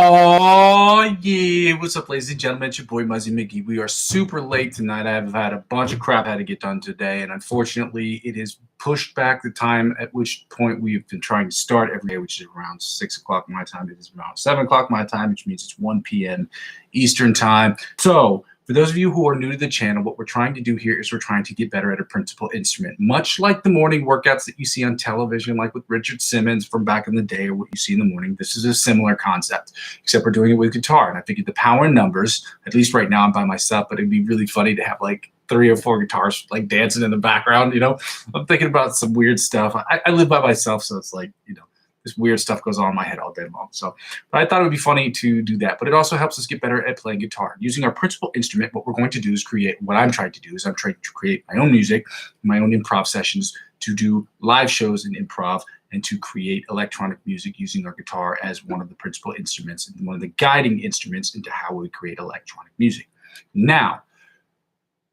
Oh, yeah. What's up, ladies and gentlemen? It's your boy, Muzzy McGee. We are super late tonight. I've had a bunch of crap I had to get done today, and unfortunately, it has pushed back the time at which point we've been trying to start every day, which is around 6 o'clock my time. It is around 7 o'clock my time, which means it's 1 p.m. Eastern time. So, for those of you who are new to the channel, what we're trying to do here is we're trying to get better at a principal instrument. Much like the morning workouts that you see on television, like with Richard Simmons from back in the day, or what you see in the morning, this is a similar concept, except we're doing it with guitar. And I figured the power in numbers, at least right now I'm by myself, but it'd be really funny to have like 3 or 4 guitars like dancing in the background, you know? I'm thinking about some weird stuff. I live by myself, so it's like, you know, this weird stuff goes on in my head all day long. So, but I thought it would be funny to do that. But it also helps us get better at playing guitar. Using our principal instrument, what we're going to do is what I'm trying to do is I'm trying to create my own music, my own improv sessions, to do live shows in improv, and to create electronic music using our guitar as one of the principal instruments and one of the guiding instruments into how we create electronic music. Now,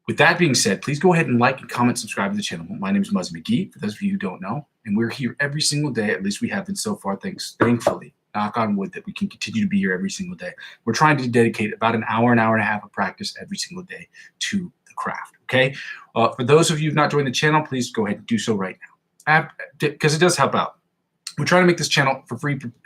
with that being said, please go ahead and like and comment, subscribe to the channel. My name is Muzzy McGee, for those of you who don't know, and we're here every single day. At least we have been so far, thankfully, knock on wood, that we can continue to be here every single day. We're trying to dedicate about an hour and a half of practice every single day to the craft, okay? For those of you who've not joined the channel, please go ahead and do so right now, because it does help out. We're trying to make this channel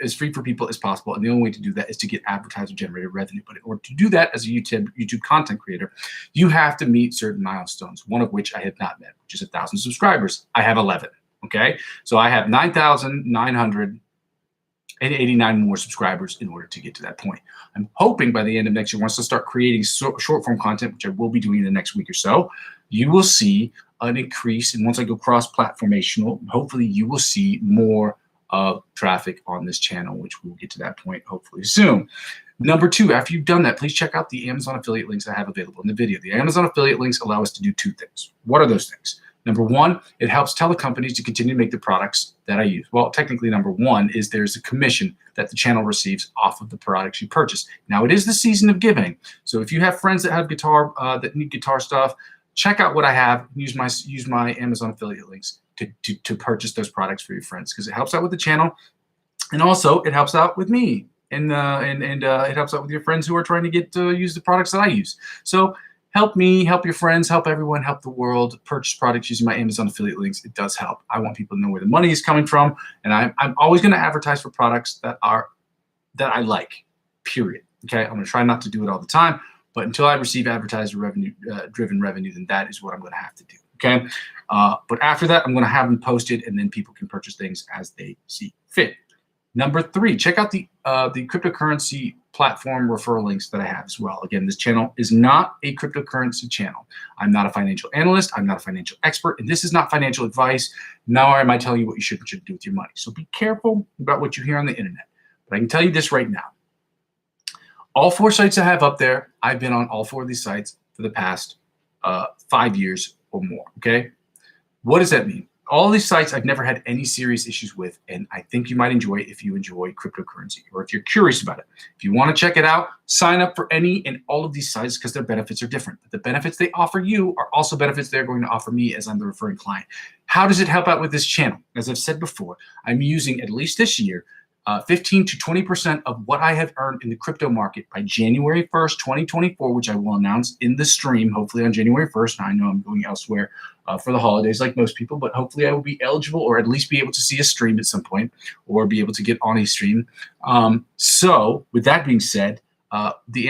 as free for people as possible, and the only way to do that is to get advertiser-generated revenue. But in order to do that as a YouTube content creator, you have to meet certain milestones, one of which I have not met, which is 1,000 subscribers. I have 11, okay? So I have 9,989 more subscribers in order to get to that point. I'm hoping by the end of next year, once I start creating short-form content, which I will be doing in the next week or so, you will see an increase. And once I go cross-platformational, hopefully you will see more of traffic on this channel, which we'll get to that point hopefully soon. Number 2, after you've done that, please check out the Amazon affiliate links I have available in the video. The Amazon affiliate links allow us to do 2 things. What are those things? Number 1, it helps telecompanies to continue to make the products that I use. Well, technically, number 1 is there's a commission that the channel receives off of the products you purchase. Now, it is the season of giving. So if you have friends that have guitar, that need guitar stuff, check out what I have. Use my Amazon affiliate links to purchase those products for your friends, because it helps out with the channel, and also it helps out with me, and it helps out with your friends who are trying to get to use the products that I use. So help me, help your friends, help everyone, help the world. Purchase products using my Amazon affiliate links. It does help. I want people to know where the money is coming from, and I'm always going to advertise for products that I like. Period. Okay, I'm going to try not to do it all the time, but until I receive advertiser revenue, driven revenue, then that is what I'm going to have to do. Okay, but after that, I'm going to have them posted, and then people can purchase things as they see fit. Number 3, check out the cryptocurrency platform referral links that I have as well. Again, this channel is not a cryptocurrency channel. I'm not a financial analyst. I'm not a financial expert, and this is not financial advice. Nor am I telling you what you should and shouldn't do with your money. So be careful about what you hear on the internet. But I can tell you this right now. All 4 sites I have up there, I've been on all 4 of these sites for the past 5 years or more, okay? What does that mean? All these sites I've never had any serious issues with, and I think you might enjoy it if you enjoy cryptocurrency, or if you're curious about it. If you want to check it out, sign up for any and all of these sites, because their benefits are different. But the benefits they offer you are also benefits they're going to offer me as I'm the referring client. How does it help out with this channel? As I've said before, I'm using, at least this year, 15 to 20% of what I have earned in the crypto market by January 1st, 2024, which I will announce in the stream, hopefully on January 1st. I know I'm going elsewhere for the holidays like most people, but hopefully I will be eligible, or at least be able to see a stream at some point, or be able to get on a stream. So with that being said, the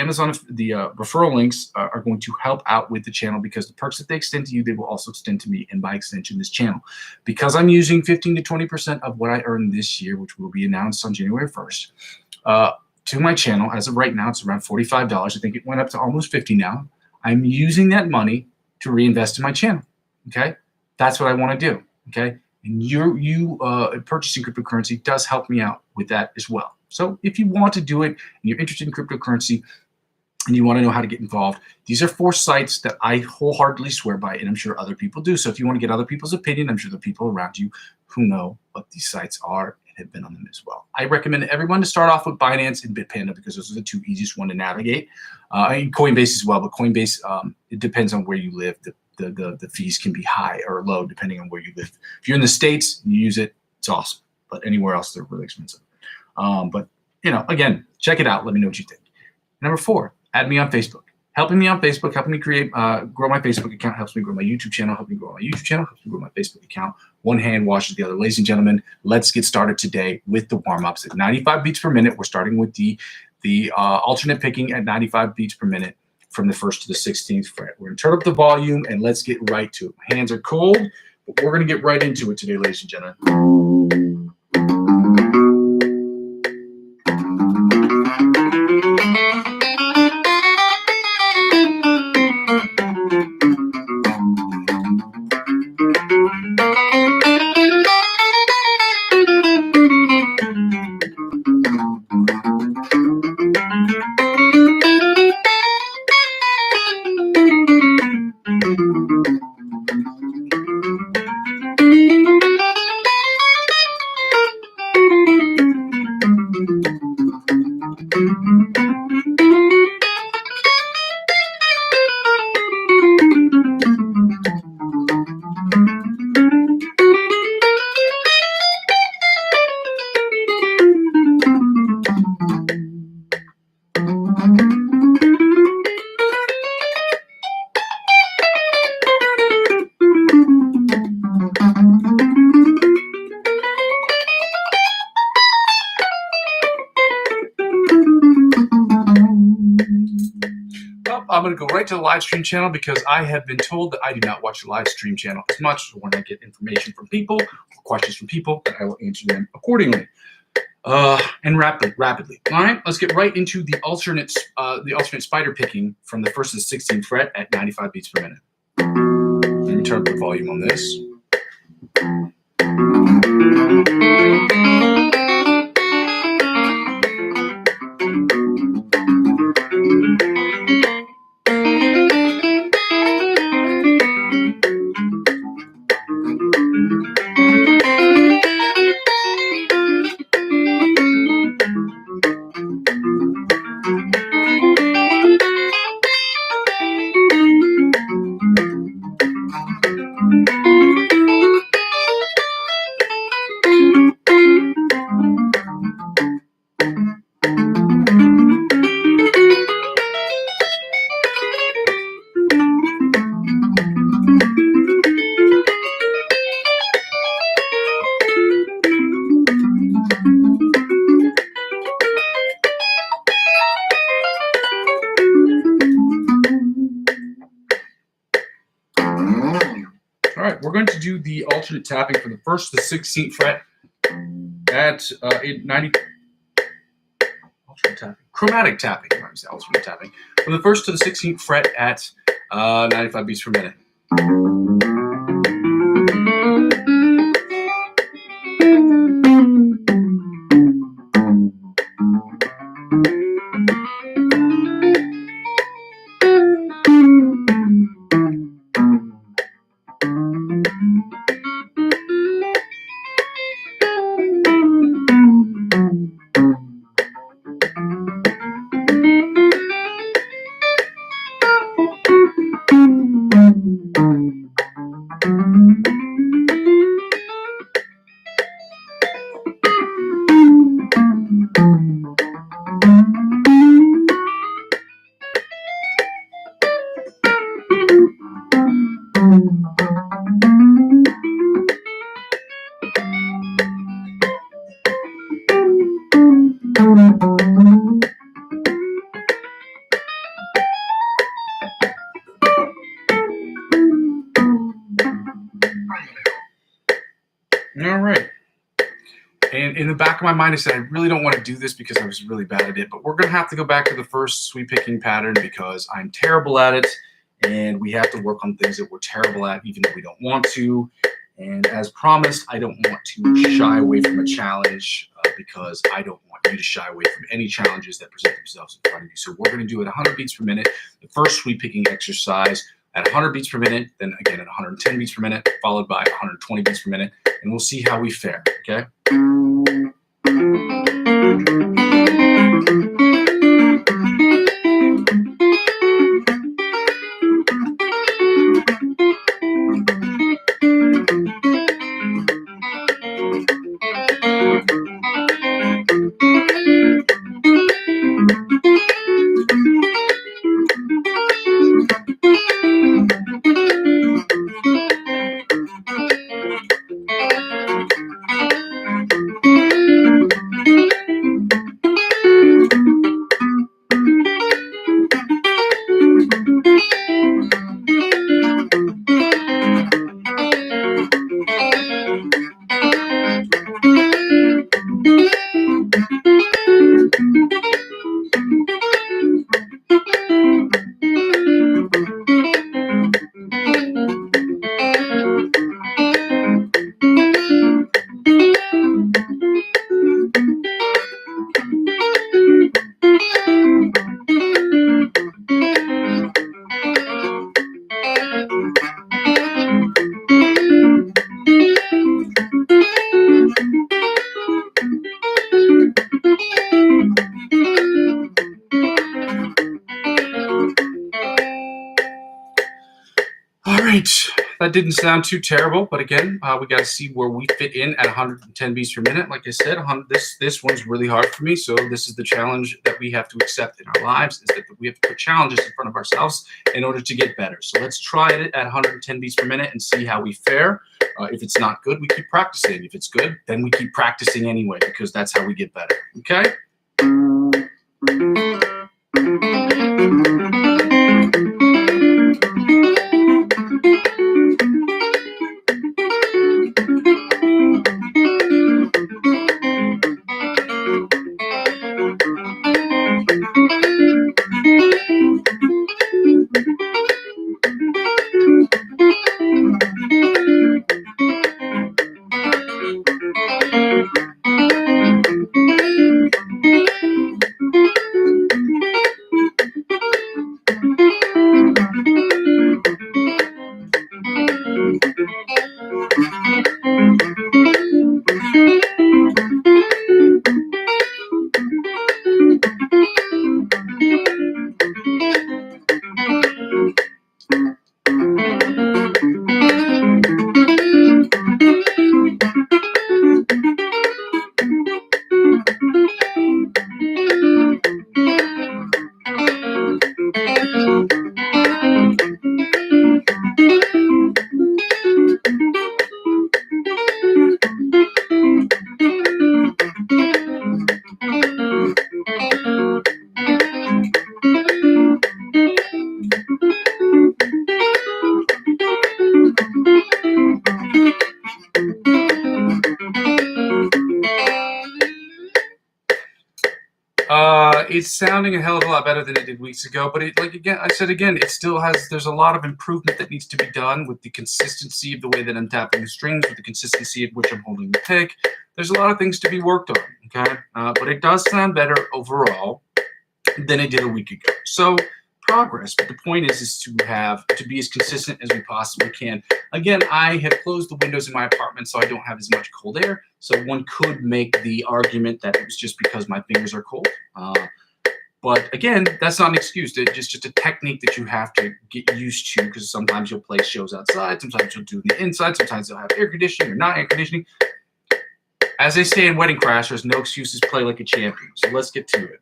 referral links are going to help out with the channel, because the perks that they extend to you, they will also extend to me, and by extension, this channel. Because I'm using 15 to 20% of what I earned this year, which will be announced on January 1st, to my channel. As of right now, it's around $45. I think it went up to almost $50 now. I'm using that money to reinvest in my channel, okay? That's what I want to do, okay? And you purchasing cryptocurrency does help me out with that as well. So if you want to do it and you're interested in cryptocurrency and you want to know how to get involved, these are 4 sites that I wholeheartedly swear by, and I'm sure other people do. So if you want to get other people's opinion, I'm sure the people around you who know what these sites are and have been on them as well. I recommend everyone to start off with Binance and Bitpanda, because those are the 2 easiest ones to navigate. And Coinbase as well, but Coinbase, it depends on where you live. The fees can be high or low depending on where you live. If you're in the States and you use it, it's awesome. But anywhere else, they're really expensive. But you know, again, Check it out. Let me know what you think. Number 4, add me on Facebook. Helping me on Facebook, helping me create, grow my Facebook account, helps me grow my YouTube channel, helps me grow my YouTube channel, helps me grow my Facebook account. One hand washes the other. Ladies and gentlemen, let's get started today with the warm-ups at 95 beats per minute. We're starting with the alternate picking at 95 beats per minute from the 1st to the 16th fret. We're going to turn up the volume and let's get right to it. My hands are cold, but we're going to get right into it today, ladies and gentlemen. I'm going to go right to the live stream channel because I have been told that I do not watch the live stream channel as much. So when I get information from people, or questions from people, that I will answer them accordingly and rapidly. All right, let's get right into the alternate spider picking from the 1st to the 16th fret at 95 beats per minute. Let me turn up the volume on this. All right, we're going to do the alternate tapping from the 1st to the 16th fret at 90. Alternate tapping, chromatic tapping. I say alternate tapping from the 1st to the 16th fret at 95 beats per minute. All right. And in the back of my mind, I said, I really don't want to do this because I was really bad at it, but we're going to have to go back to the first sweep picking pattern because I'm terrible at it. And we have to work on things that we're terrible at, even though we don't want to. And as promised, I don't want to shy away from a challenge because I don't want you to shy away from any challenges that present themselves in front of you. So we're going to do it 100 beats per minute, the first sweep picking exercise at 100 beats per minute, then again at 110 beats per minute, followed by 120 beats per minute, and we'll see how we fare, okay? right, that didn't sound too terrible, but again, we got to see where we fit in at 110 beats per minute. Like I said, this one's really hard for me, so this is the challenge that we have to accept in our lives, is that we have to put challenges in front of ourselves in order to get better. So let's try it at 110 beats per minute and see how we fare. If it's not good, we keep practicing. If it's good, then we keep practicing anyway, because that's how we get better, okay? It's sounding a hell of a lot better than it did weeks ago, but it still has, there's a lot of improvement that needs to be done with the consistency of the way that I'm tapping the strings, with the consistency at which I'm holding the pick. There's a lot of things to be worked on, okay? But it does sound better overall than it did a week ago. So progress, but the point is to be as consistent as we possibly can. Again, I have closed the windows in my apartment, so I don't have as much cold air. So one could make the argument that it was just because my fingers are cold. But again, that's not an excuse. It's just a technique that you have to get used to, because sometimes you'll play shows outside, sometimes you'll do the inside, sometimes you'll have air conditioning or not air conditioning. As they say in Wedding Crashers, no excuses, play like a champion. So let's get to it.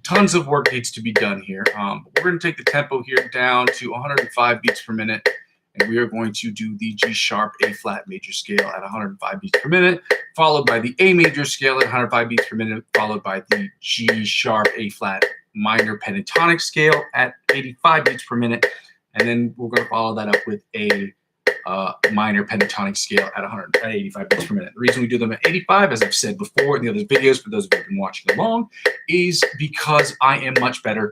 Tons of work needs to be done here. But we're going to take the tempo here down to 105 beats per minute, and we are going to do the G sharp A flat major scale at 105 beats per minute, followed by the A major scale at 105 beats per minute, followed by the G sharp A flat minor pentatonic scale at 85 beats per minute, and then we're going to follow that up with a minor pentatonic scale at 85 beats per minute. The reason we do them at 85, as I've said before in the other videos, for those of you who've been watching along, is because I am much better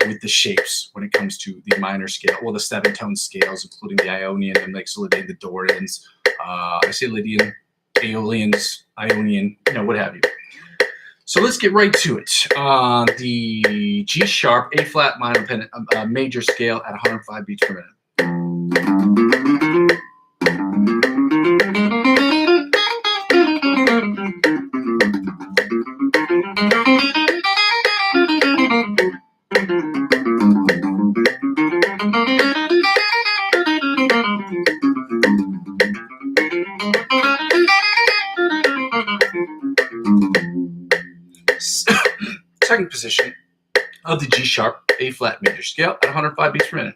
with the shapes when it comes to the minor scale, well, the 7-tone scales, including the Ionian, the Mixolydian, the Dorians, I say Lydian, Aeolians, Ionian, what have you. So let's get right to it. The G sharp A flat minor major scale at 105 beats per minute. Second position of the G sharp A flat major scale at 105 beats per minute.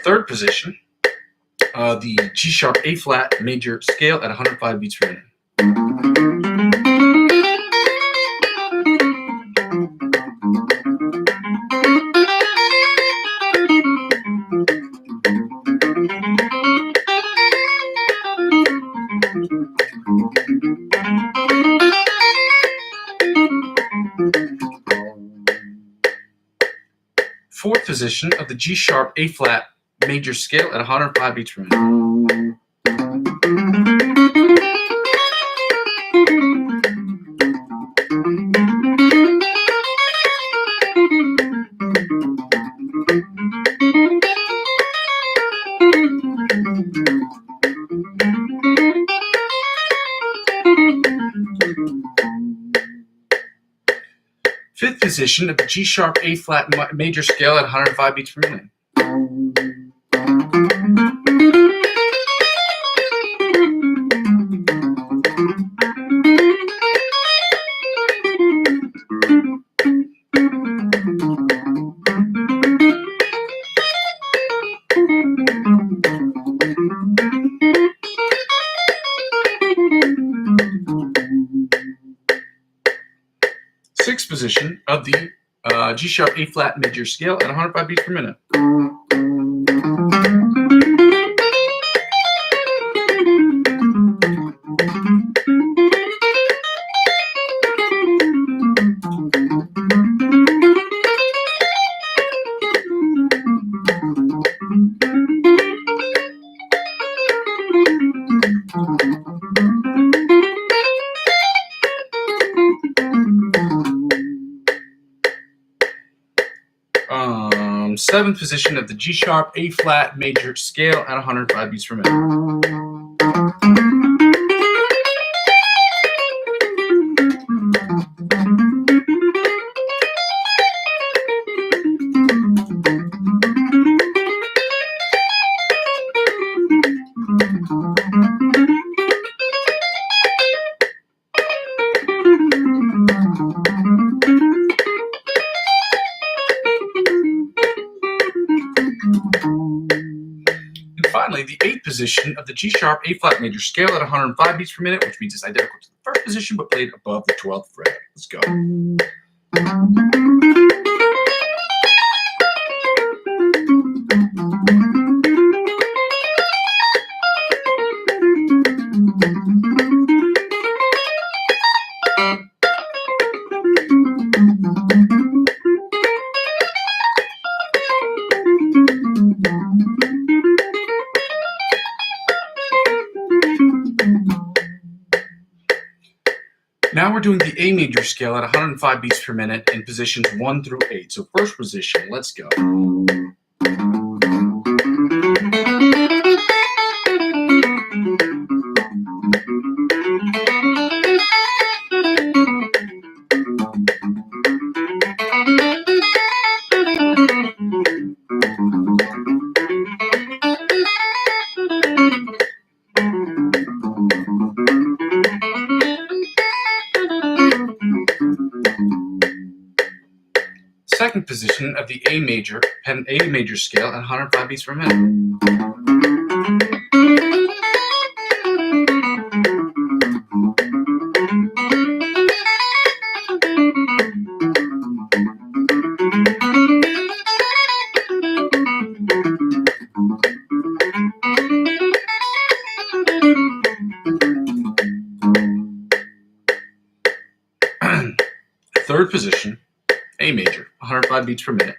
Third position, the G sharp A flat major scale at 105 beats per minute. Fourth position of the G sharp A flat major scale at 105 beats per minute. Fifth position of the G sharp A flat major scale at 105 beats per minute. Sixth position of the G sharp A flat major scale at 105 beats per minute. Seventh position of the G sharp A flat major scale at 105 beats per minute. Finally, the eighth position of the G sharp A flat major scale at 105 beats per minute, which means it's identical to the first position but played above the 12th fret. Let's go. Now we're doing the A major scale at 105 beats per minute in positions 1 through 8. So first position, let's go. Second position of the A major scale at 105 beats per minute. 105 beats per minute.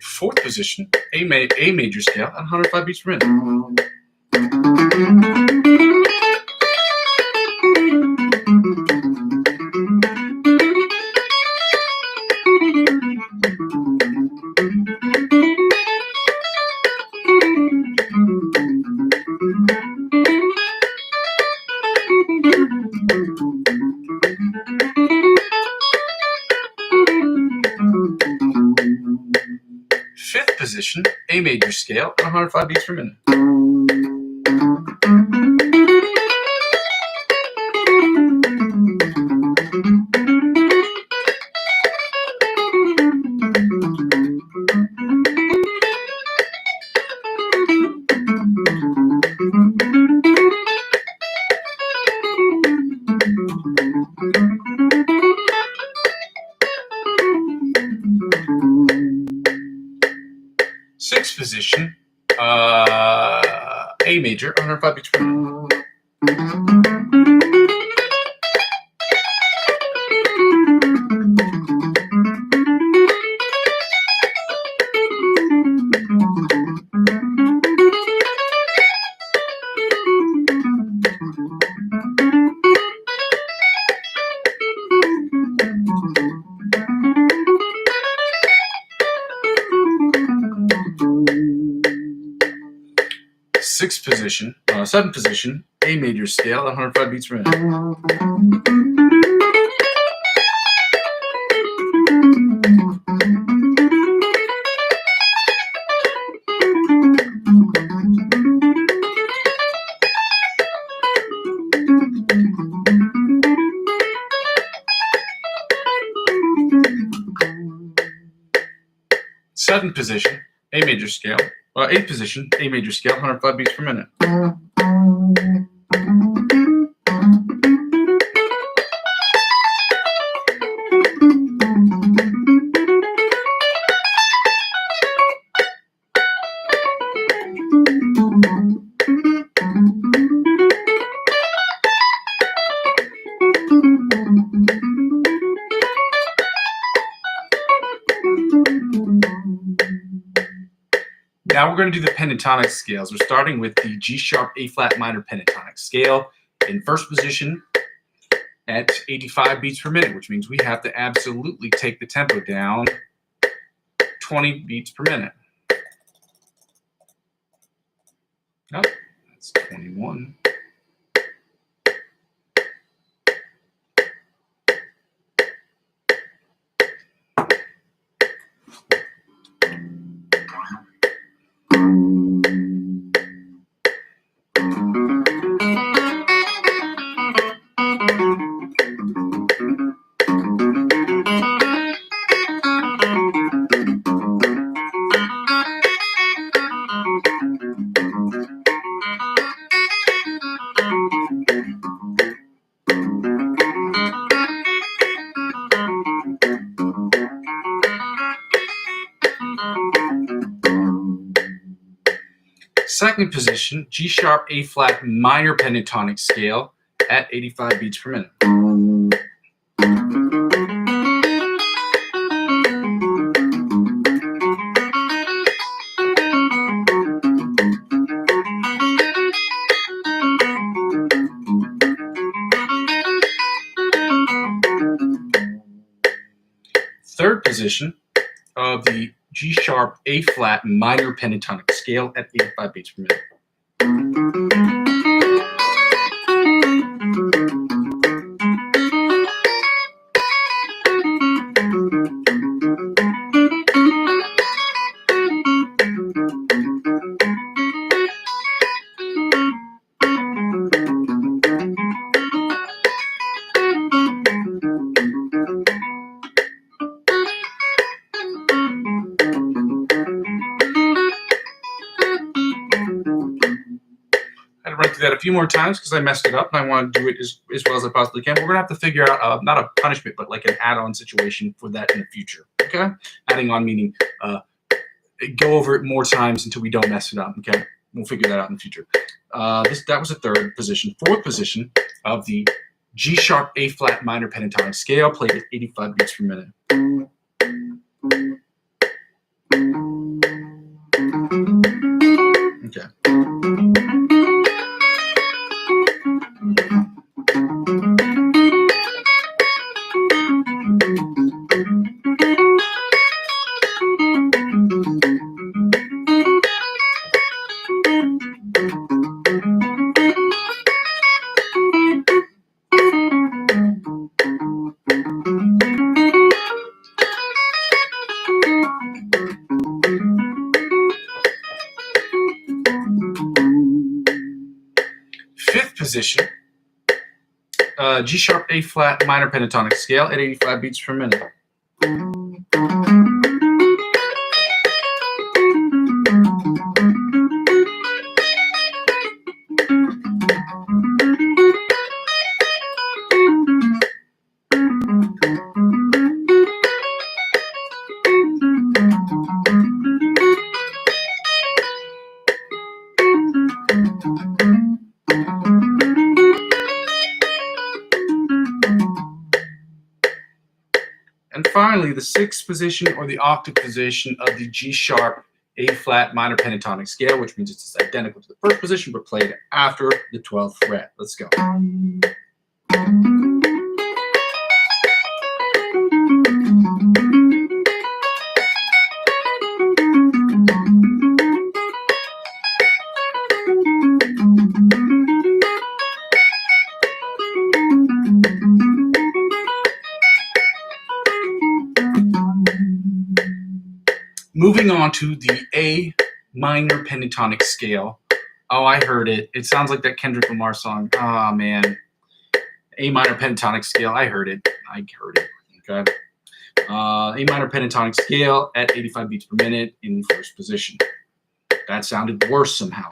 Fourth position, A major scale at 105 beats per minute. Fifth position, A major scale at 105 beats per minute. Sixth position, A major, 105 beats per minute. Seventh position, A major scale at 105 beats per minute. Seventh position, A major scale. Eighth position, A major scale, 105 beats per minute. Now we're going to do the pentatonic scales. We're starting with the G sharp A flat minor pentatonic scale in first position at 85 beats per minute, which means we have to absolutely take the tempo down 20 beats per minute. Oh, that's 21. Second position, G sharp A flat minor pentatonic scale at 85 beats per minute. Third position of the G sharp A flat minor pentatonic scale at 85 beats per minute. through that a few more times because I messed it up and I want to do it as well as I possibly can. We're going to have to figure out not a punishment, but like an add-on situation for that in the future. Okay? Adding on meaning go over it more times until we don't mess it up. Okay? We'll figure that out in the future. That was the third position. Fourth position of the G sharp A flat minor pentatonic scale played at 85 beats per minute. Okay. Fifth position, G sharp A flat minor pentatonic scale at 85 beats per minute. And finally, the sixth position or the octave position of the G sharp A flat minor pentatonic scale, which means it's identical to the first position but played after the 12th fret. Let's go. Moving on to the A minor pentatonic scale. Oh, I heard it. It sounds like that Kendrick Lamar song. Oh, man. A minor pentatonic scale. I heard it. Okay. A minor pentatonic scale at 85 beats per minute in first position. That sounded worse somehow.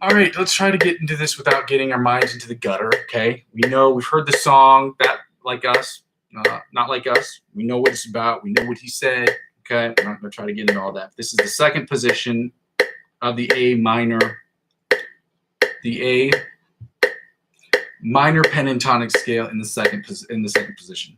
All right, let's try to get into this without getting our minds into the gutter, okay? We know, we've heard the song, That Like Us, Not Like Us. We know what it's about. We know what he said, okay? I'm not going to try to get into all that. This is the second position of the A minor pentatonic scale in the second position.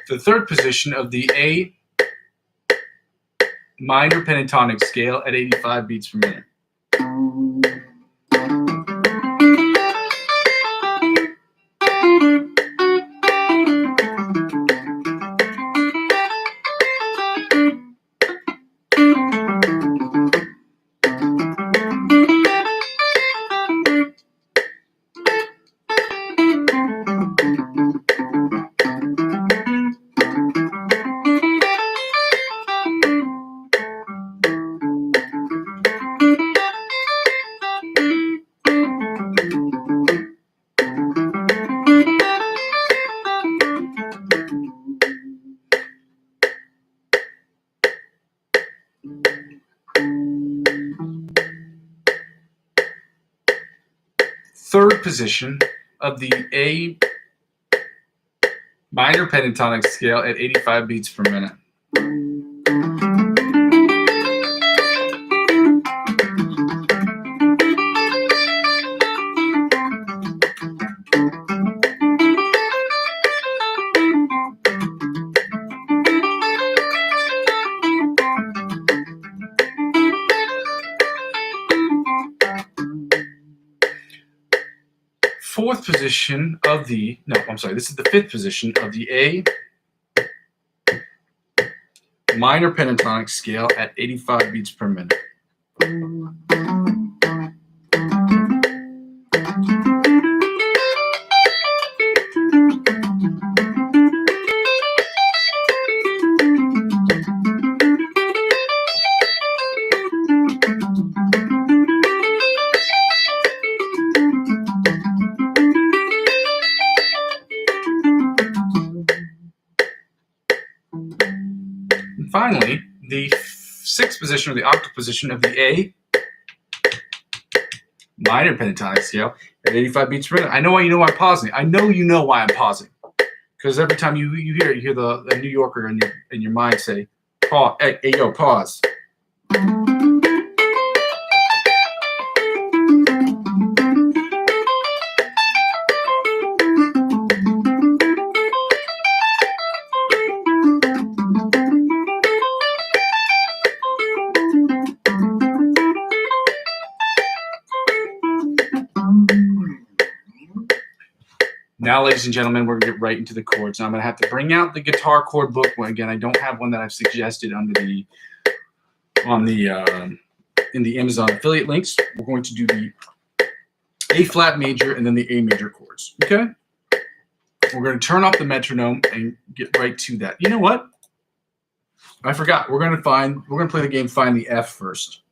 The third position of the A minor pentatonic scale at 85 beats per minute. Third position of the A minor pentatonic scale at 85 beats per minute. fourth position of the, no, I'm sorry, this is the fifth position of the A minor pentatonic scale at 85 beats per minute. And finally, the sixth position, or the octave position of the A minor pentatonic scale at 85 beats per minute. I know why I'm pausing. I know you know why I'm pausing. Because every time you hear it, you hear the New Yorker in your mind say, "Pause, hey yo, pause." Now, ladies and gentlemen, we're gonna get right into the chords. Now, I'm gonna have to bring out the guitar chord book. Again, I don't have one that I've suggested in the Amazon affiliate links. We're going to do the A flat major and then the A major chords. Okay. We're going to turn off the metronome and get right to that. You know what? I forgot. We're going to play the game Find the F first.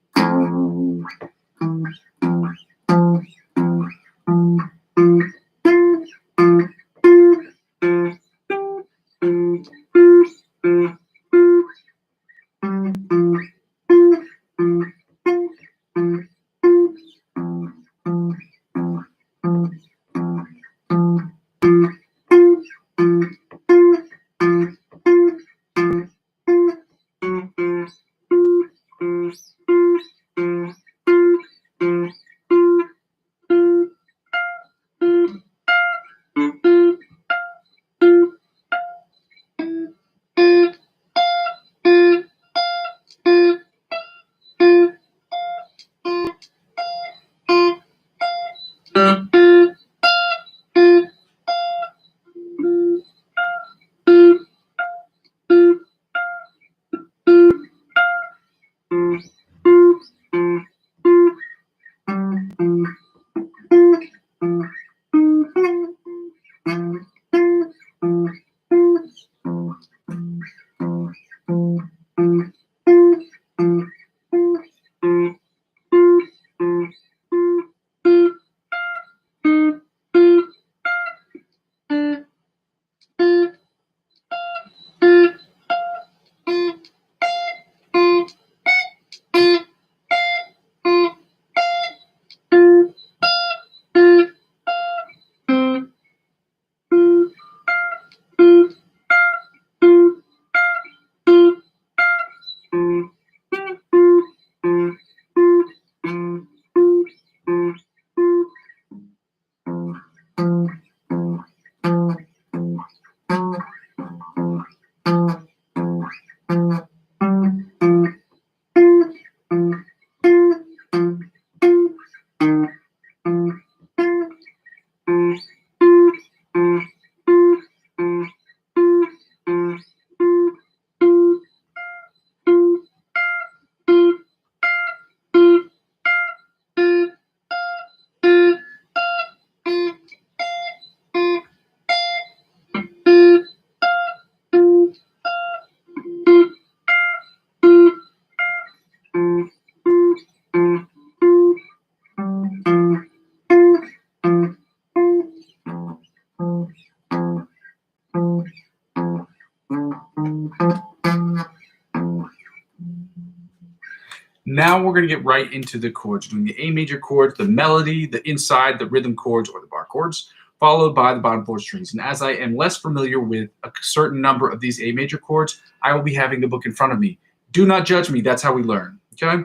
Now we're going to get right into the chords, doing the A major chords, the melody, the inside, the rhythm chords, or the bar chords, followed by the bottom four strings. And as I am less familiar with a certain number of these A major chords, I will be having the book in front of me. Do not judge me. That's how we learn. Okay?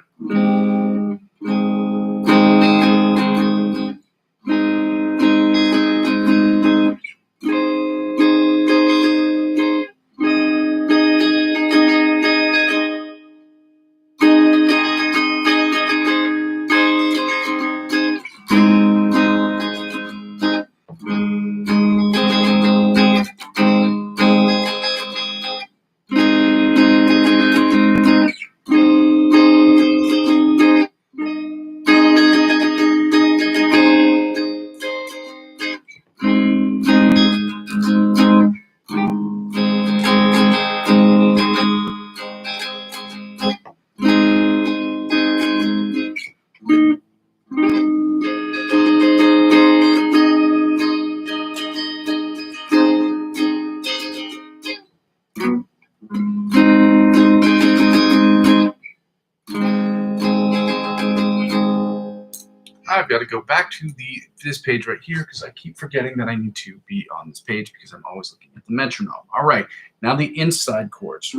I've got to go back to this page right here because I keep forgetting that I need to be on this page because I'm always looking at the metronome. All right, now the inside chords.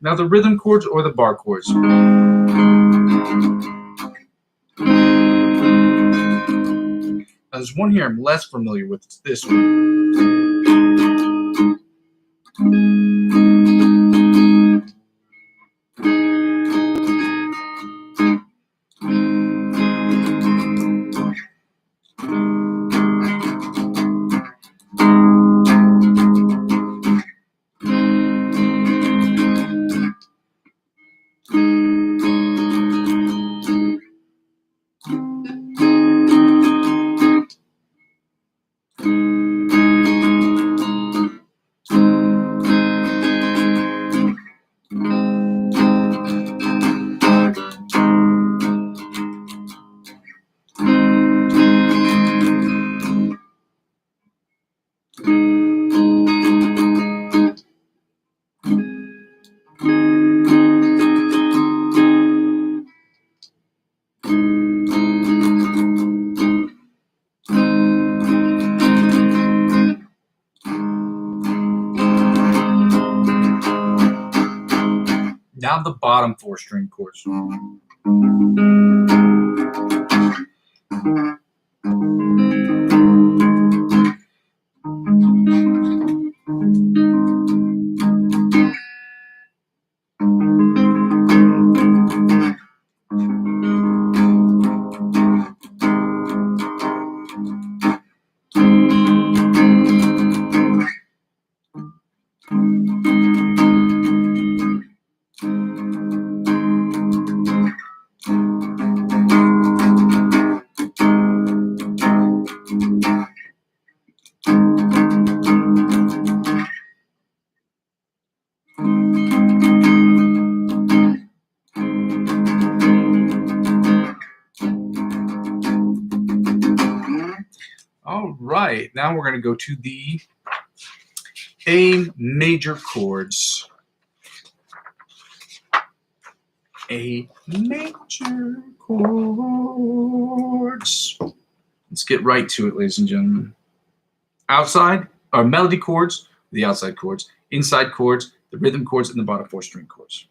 Now the rhythm chords or the bar chords. Now there's one here I'm less familiar with. It's this one. Now the bottom 4 string chords. All right, now we're going to go to the A major chords. A major chords. Let's get right to it, ladies and gentlemen. Outside are melody chords, the outside chords, inside chords, the rhythm chords, and the bottom 4 string chords.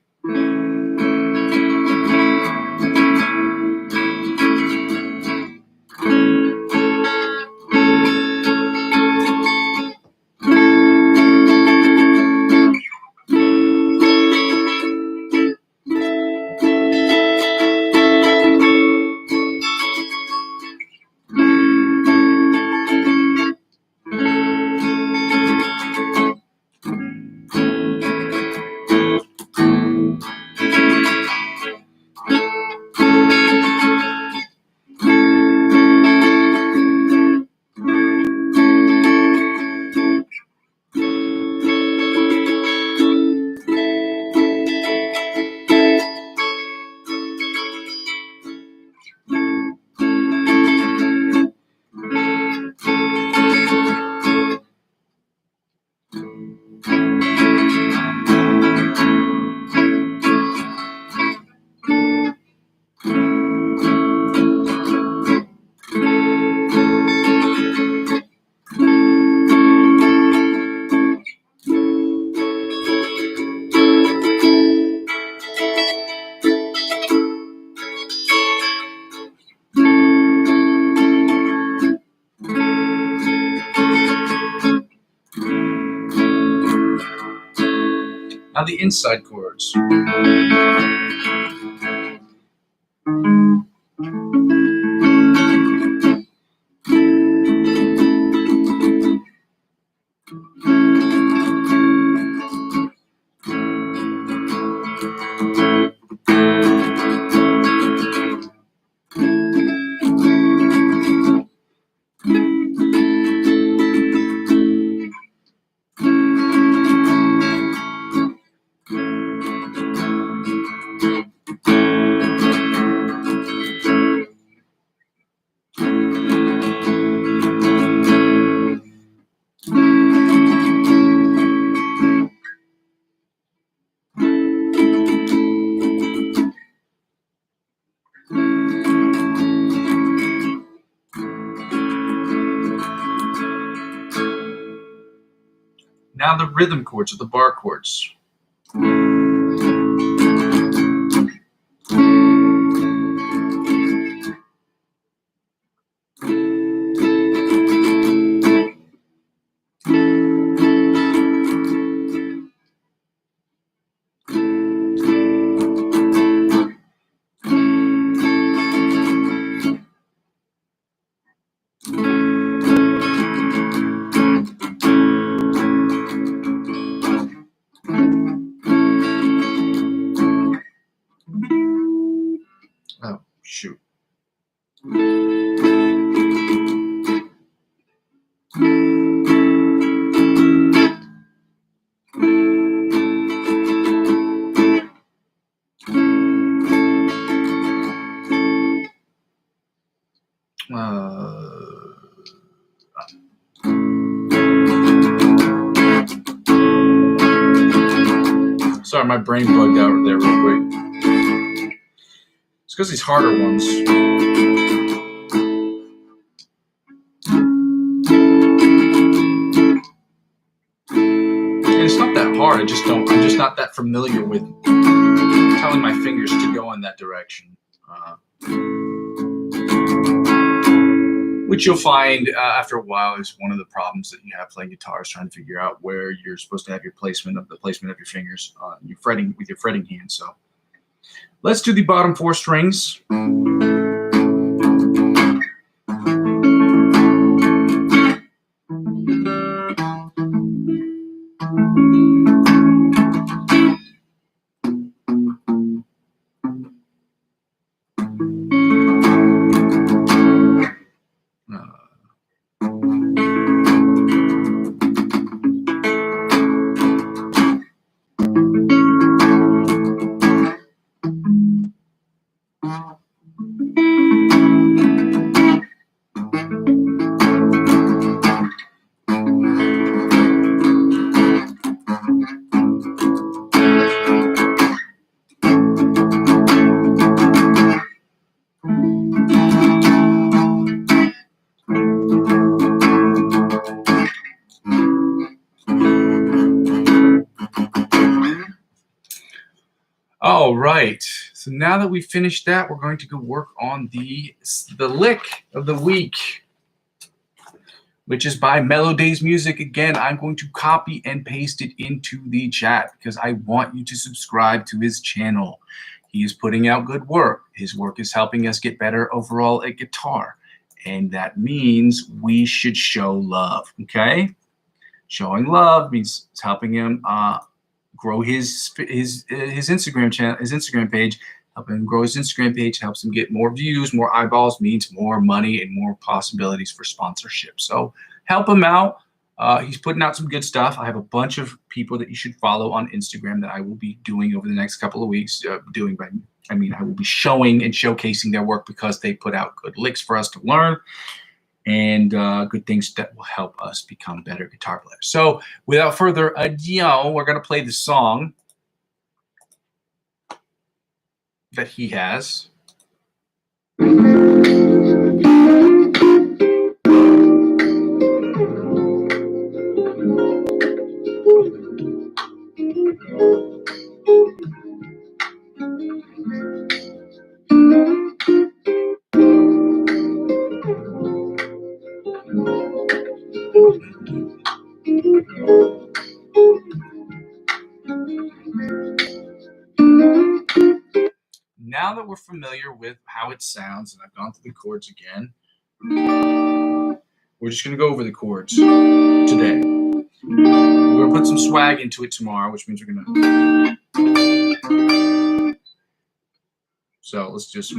Now the inside chords. Now the rhythm chords or the bar chords. Oh, shoot. Sorry, my brain bugged out there real quick. It's because these harder ones. And it's not that hard. I'm just not that familiar with telling my fingers to go in that direction. Which you'll find after a while is one of the problems that you have playing guitar, is trying to figure out where you're supposed to have your placement of your fingers your fretting with your fretting hand. So let's do the bottom 4 strings. All right. So now that we've finished that, we're going to go work on the lick of the week, which is by Mellow Days Music. Again, I'm going to copy and paste it into the chat because I want you to subscribe to his channel. He is putting out good work. His work is helping us get better overall at guitar. And that means we should show love, okay? Showing love means it's helping him grow his Instagram channel, his Instagram page. Helping him grow his Instagram page helps him get more views, more eyeballs, means more money and more possibilities for sponsorship. So help him out. He's putting out some good stuff. I have a bunch of people that you should follow on Instagram that I will be doing over the next couple of weeks. I will be showing and showcasing their work because they put out good licks for us to learn and good things that will help us become better guitar players. So without further ado, we're going to play the song that he has. now that we're familiar with how it sounds, and I've gone through the chords again, we're just going to go over the chords today. We're going to put some swag into it tomorrow, which means we're going to... So let's just...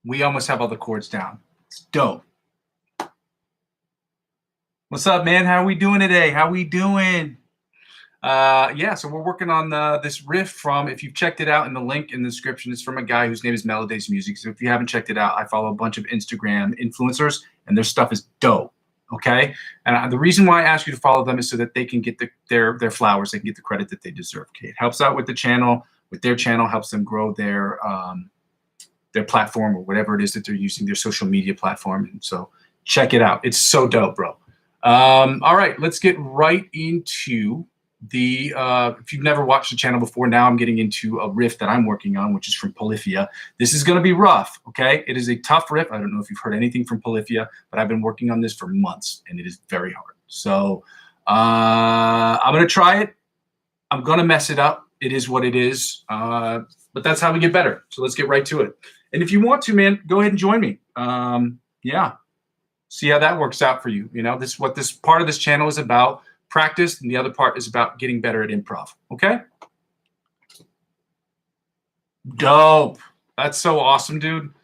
We almost have all the chords down. It's dope. What's up, man? How we doing today? How we doing? Yeah, so we're working on this riff from, if you've checked it out in the link in the description, it's from a guy whose name is Melodies Music. So if you haven't checked it out, I follow a bunch of Instagram influencers, and their stuff is dope. Okay, and the reason why I ask you to follow them is so that they can get their flowers, they can get the credit that they deserve. Okay, it helps out with the channel, with their channel, helps them grow their platform or whatever it is that they're using, their social media platform. And so check it out. It's so dope, bro. All right, let's get right into the if you've never watched the channel before, now I'm getting into a riff that I'm working on, which is from Polyphia. This is going to be rough. Okay, it is a tough riff. I don't know if you've heard anything from Polyphia, but I've been working on this for months and it is very hard. So I'm going to try it. I'm going to mess it up. It is what it is, but that's how we get better. So let's get right to it. And if you want to, man, go ahead and join me. Yeah, see how that works out for you. You know, this is what this part of this channel is about. Practice, and the other part is about getting better at improv. Okay? Dope. That's so awesome, dude.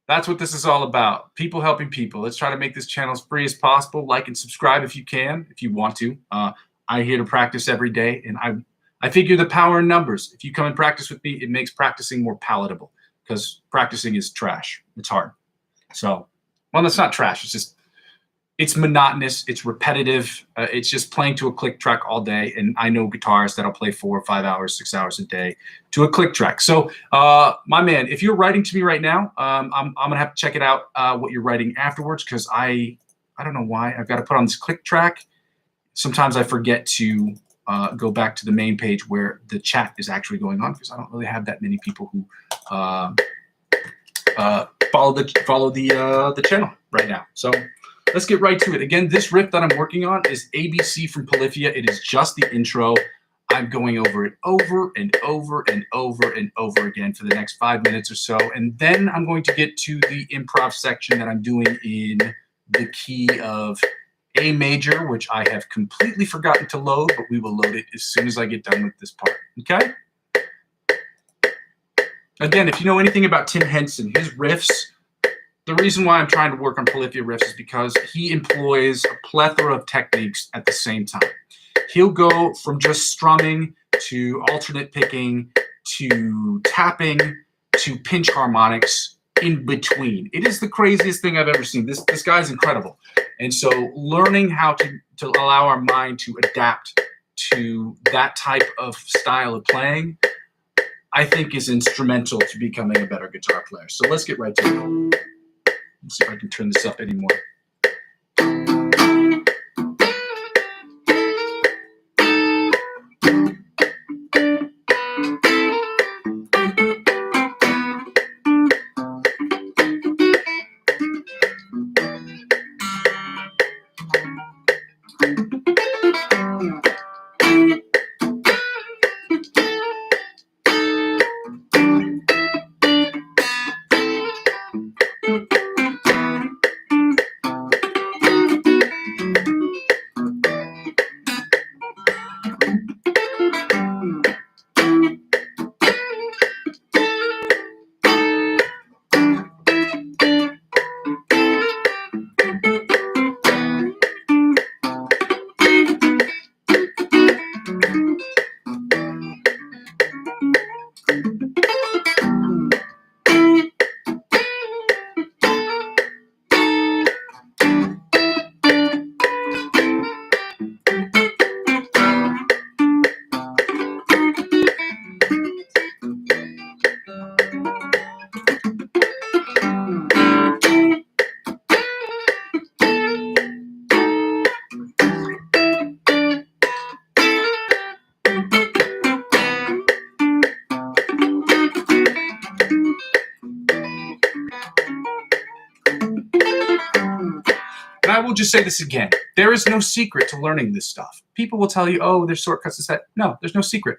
That's what this is all about. People helping people. Let's try to make this channel as free as possible. Like and subscribe if you can, if you want to. I'm here to practice every day, and I figure the power in numbers. If you come and practice with me, it makes practicing more palatable, because practicing is trash. It's hard. So, well, that's not trash. It's just, it's monotonous, it's repetitive, it's just playing to a click track all day. And I know guitarists that'll play 4 or 5 hours, 6 hours a day to a click track. So my man, if you're writing to me right now, I'm gonna have to check it out, what you're writing afterwards, because I don't know why I've got to put on this click track. Sometimes I forget to go back to the main page where the chat is actually going on, because I don't really have that many people who follow the channel right now. So let's get right to it. Again, this riff that I'm working on is ABC from Polyphia. It is just the intro. I'm going over it over and over and over and over again for the next 5 minutes or so. And then I'm going to get to the improv section that I'm doing in the key of A major, which I have completely forgotten to load, but we will load it as soon as I get done with this part. Okay? Again, if you know anything about Tim Henson, his riffs, the reason why I'm trying to work on Polyphia riffs is because he employs a plethora of techniques at the same time. He'll go from just strumming to alternate picking to tapping to pinch harmonics in between. It is the craziest thing I've ever seen. This guy's incredible. And so learning how to allow our mind to adapt to that type of style of playing, I think, is instrumental to becoming a better guitar player. So let's get right to it. Let's see if I can turn this up anymore. And I will just say this again. There is no secret to learning this stuff. People will tell you, oh, there's shortcuts to that. No, there's no secret.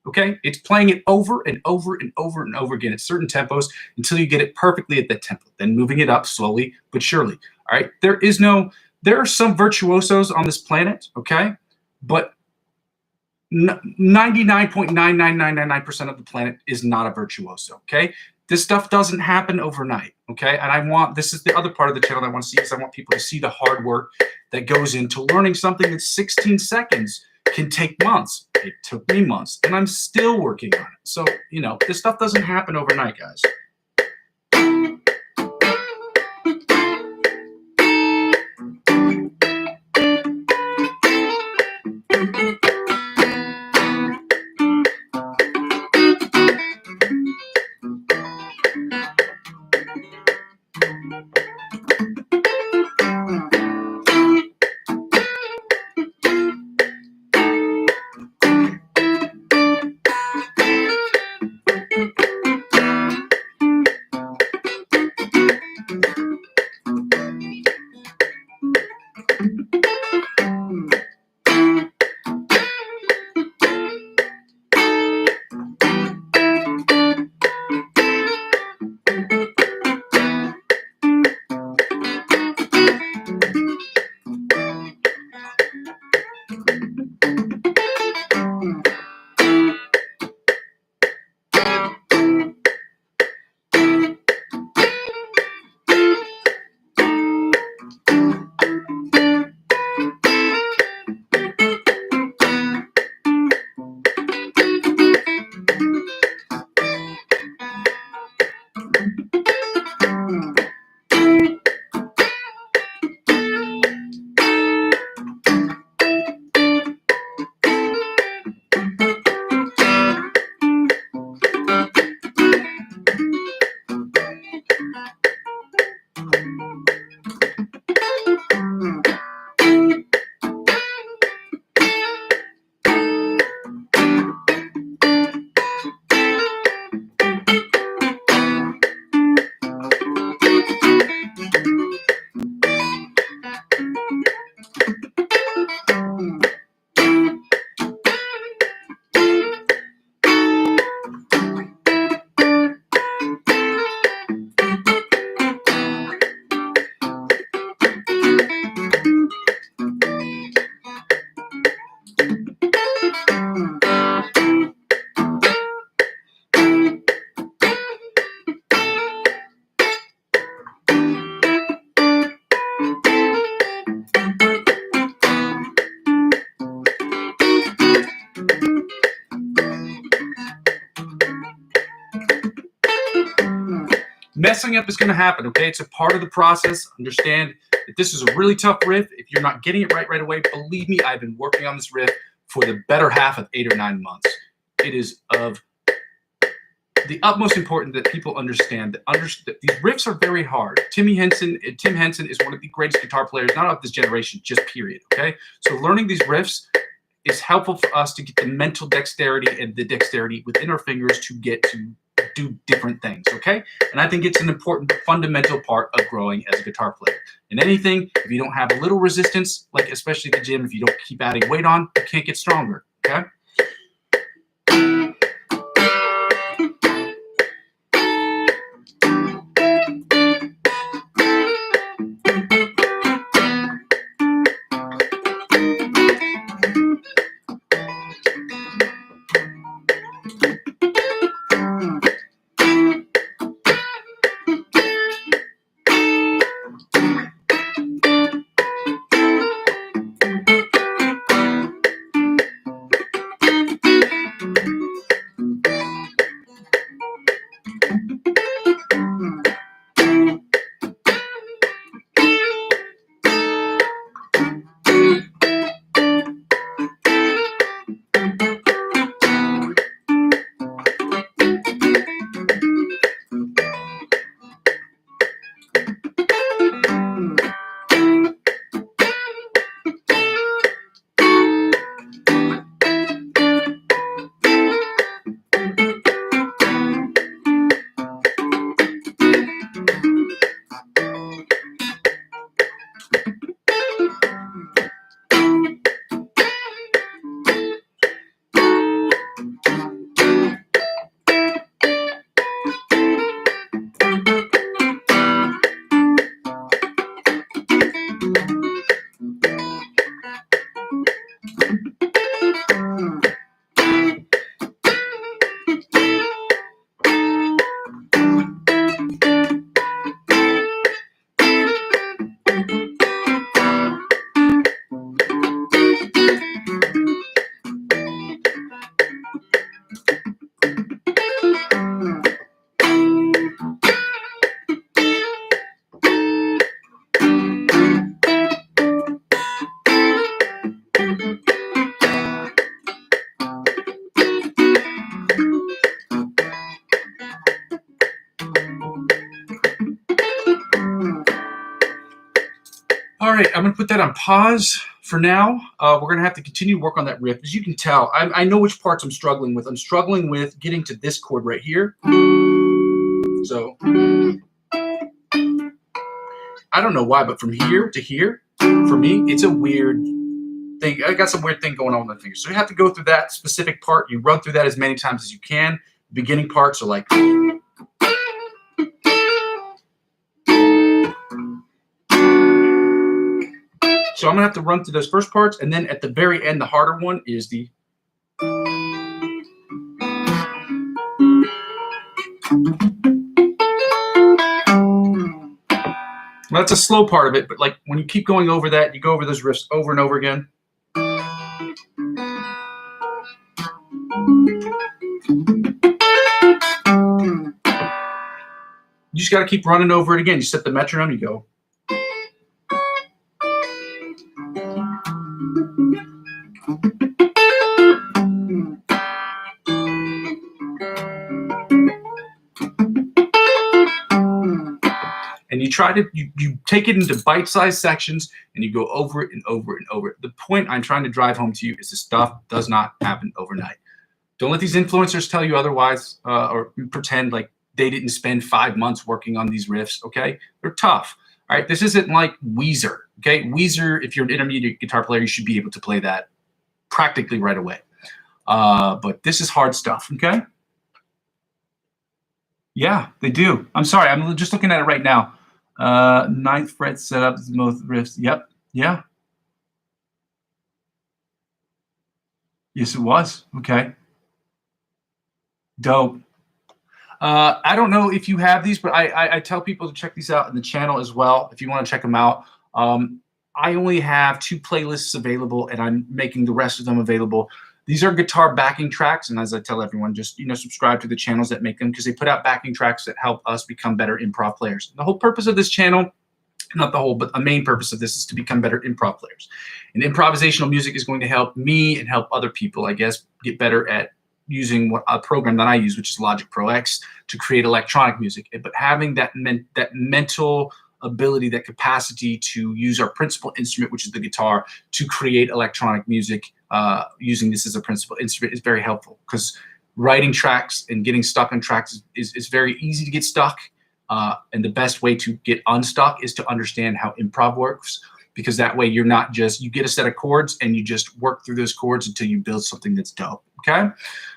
Okay? It's playing it over and over and over and over again at certain tempos until you get it perfectly at that tempo. Then moving it up slowly but surely. All right? There are some virtuosos on this planet, okay? But 99.99999% of the planet is not a virtuoso, okay? This stuff doesn't happen overnight, okay? And this is the other part of the channel that I want to see, is I want people to see the hard work that goes into learning something that's 16 seconds can take months. It took me months, and I'm still working on it. So, this stuff doesn't happen overnight, guys. Messing up is going to happen, okay? It's a part of the process. Understand that this is a really tough riff. If you're not getting it right away, believe me, I've been working on this riff for the better half of 8 or 9 months. It is of the utmost important that people understand that these riffs are very hard. Tim Henson is one of the greatest guitar players, not of this generation, just period, okay? So learning these riffs is helpful for us to get the mental dexterity and the dexterity within our fingers to get to do different things, okay? And I think it's an important fundamental part of growing as a guitar player. In anything, if you don't have a little resistance, like especially at the gym, if you don't keep adding weight on, you can't get stronger, okay? right, I'm going to put that on pause for now. We're going to have to continue to work on that riff. As you can tell, I know which parts I'm struggling with. I'm struggling with getting to this chord right here. So I don't know why, but from here to here, for me, it's a weird thing. I got some weird thing going on with my fingers. So you have to go through that specific part. You run through that as many times as you can. The beginning parts are like... So I'm going to have to run through those first parts, and then at the very end, the harder one is the... Well, that's a slow part of it, but like when you keep going over that, you go over those riffs over and over again. You just got to keep running over it again. You set the metronome, you go. And you try to, you take it into bite-sized sections and you go over it and over it and over it. The point I'm trying to drive home to you is this stuff does not happen overnight. Don't let these influencers tell you otherwise or pretend like they didn't spend 5 months working on these riffs, okay? They're tough, all right? This isn't like Weezer, okay? Weezer, if you're an intermediate guitar player, you should be able to play that practically right away. But this is hard stuff, okay? Yeah, they do. I'm sorry, I'm just looking at it right now. 9th fret setup, most riffs. Yep, yeah. Yes, it was. Okay. Dope. I don't know if you have these, but I tell people to check these out in the channel as well if you want to check them out. I only have 2 playlists available, and I'm making the rest of them available. These are guitar backing tracks, and as I tell everyone, just subscribe to the channels that make them because they put out backing tracks that help us become better improv players. The whole purpose of this channel, not the whole, but a main purpose of this is to become better improv players. And improvisational music is going to help me and help other people, I guess, get better at using a program that I use, which is Logic Pro X, to create electronic music. But having that mental ability, that capacity to use our principal instrument, which is the guitar, to create electronic music using this as a principal instrument is very helpful, because writing tracks and getting stuck on tracks is very easy to get stuck. And the best way to get unstuck is to understand how improv works, because that way you're not just, you get a set of chords and you just work through those chords until you build something that's dope, okay?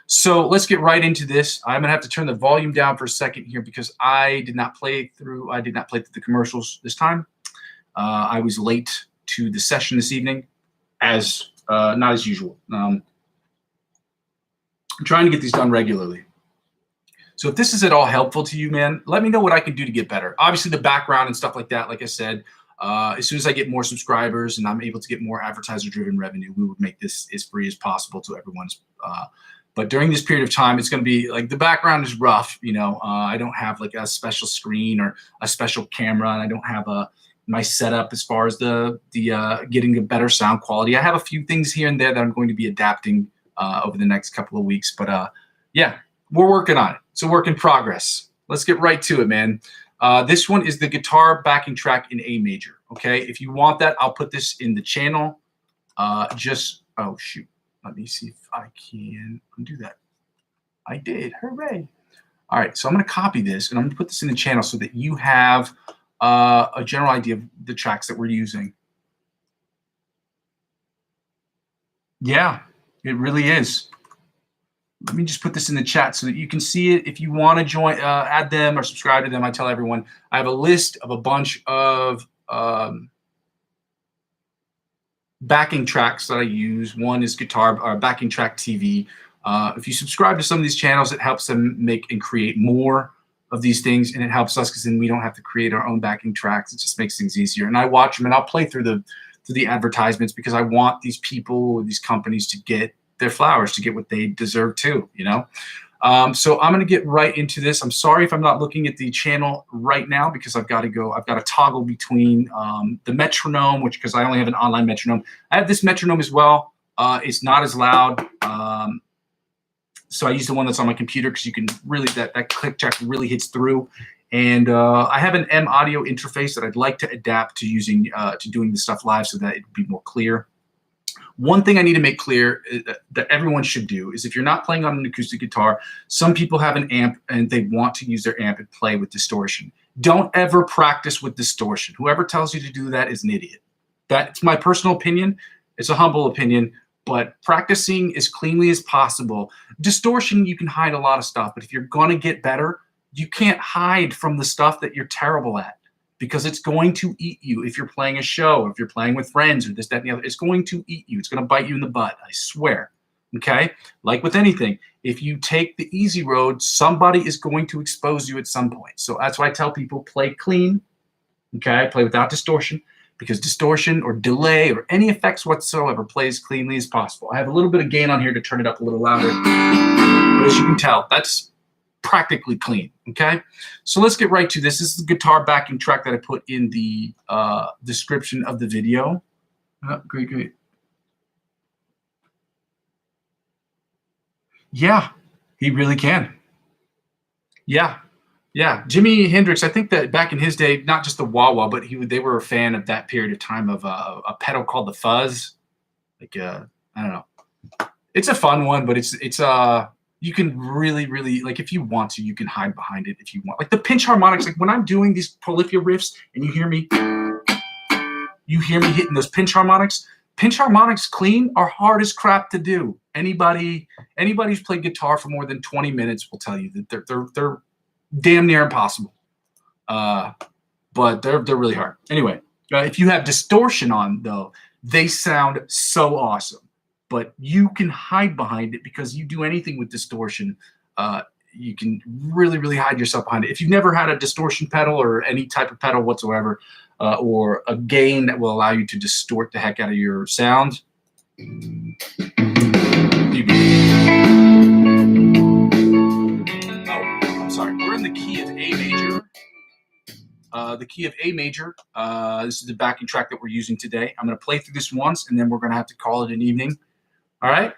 So let's get right into this. I'm gonna have to turn the volume down for a second here because I did not play through the commercials this time. I was late to the session this evening, not as usual. I'm trying to get these done regularly. So if this is at all helpful to you, man, let me know what I can do to get better. Obviously, the background and stuff like that, like I said, as soon as I get more subscribers and I'm able to get more advertiser-driven revenue, we would make this as free as possible to everyone. But during this period of time, it's going to be like the background is rough. I don't have like a special screen or a special camera, and I don't have my setup as far as the getting a better sound quality. I have a few things here and there that I'm going to be adapting over the next couple of weeks. But yeah, we're working on it. It's a work in progress. Let's get right to it, man. This one is the guitar backing track in A major. Okay, if you want that, I'll put this in the channel. Oh shoot, let me see if I can undo that. I did. Hooray! All right, so I'm going to copy this and I'm going to put this in the channel so that you have a general idea of the tracks that we're using. Yeah, it really is. Let me just put this in the chat so that you can see it. If you want to join, add them or subscribe to them, I tell everyone I have a list of a bunch of backing tracks that I use. One is guitar backing track TV. If you subscribe to some of these channels, it helps them make and create more of these things, and it helps us because then we don't have to create our own backing tracks. It just makes things easier. And I watch them and I'll play through the advertisements because I want these people, these companies to get their flowers, to get what they deserve too, So I'm going to get right into this. I'm sorry if I'm not looking at the channel right now because I've got to toggle between the metronome, because I only have an online metronome. I have this metronome as well. It's not as loud. So I use the one that's on my computer because you can really, that click track really hits through. And I have an M audio interface that I'd like to adapt to using to doing this stuff live so that it would be more clear. One thing I need to make clear that everyone should do is if you're not playing on an acoustic guitar, some people have an amp and they want to use their amp and play with distortion. Don't ever practice with distortion. Whoever tells you to do that is an idiot. That's my personal opinion. It's a humble opinion, but practicing as cleanly as possible. Distortion, you can hide a lot of stuff, but if you're going to get better, you can't hide from the stuff that you're terrible at, because it's going to eat you. If you're playing a show, or if you're playing with friends, or this, that, and the other, it's going to eat you. It's going to bite you in the butt, I swear. Okay? Like with anything, if you take the easy road, somebody is going to expose you at some point. So that's why I tell people, play clean. Okay? Play without distortion, because distortion or delay or any effects whatsoever, play as cleanly as possible. I have a little bit of gain on here to turn it up a little louder. But as you can tell, that's practically clean. Okay, so let's get right to this. This is the guitar backing track that I put in the description of the video. Great. Yeah, he really can. Yeah. Jimi Hendrix, I think that back in his day, not just the wah-wah, but they were a fan of that period of time of a pedal called the fuzz. Like I don't know. It's a fun one, but it's you can really, like, if you want to, you can hide behind it if you want. Like the pinch harmonics, like when I'm doing these Polyphia riffs and you hear me hitting those pinch harmonics clean are hard as crap to do. Anybody who's played guitar for more than 20 minutes will tell you that they're damn near impossible. But they're really hard. Anyway, if you have distortion on, though, they sound so awesome. But you can hide behind it, because you do anything with distortion, you can really hide yourself behind it. If you've never had a distortion pedal or any type of pedal whatsoever, or a gain that will allow you to distort the heck out of your sound, I'm sorry, we're in the key of A major. The key of A major. This is the backing track that we're using today. I'm going to play through this once, and then we're going to have to call it an evening. All right.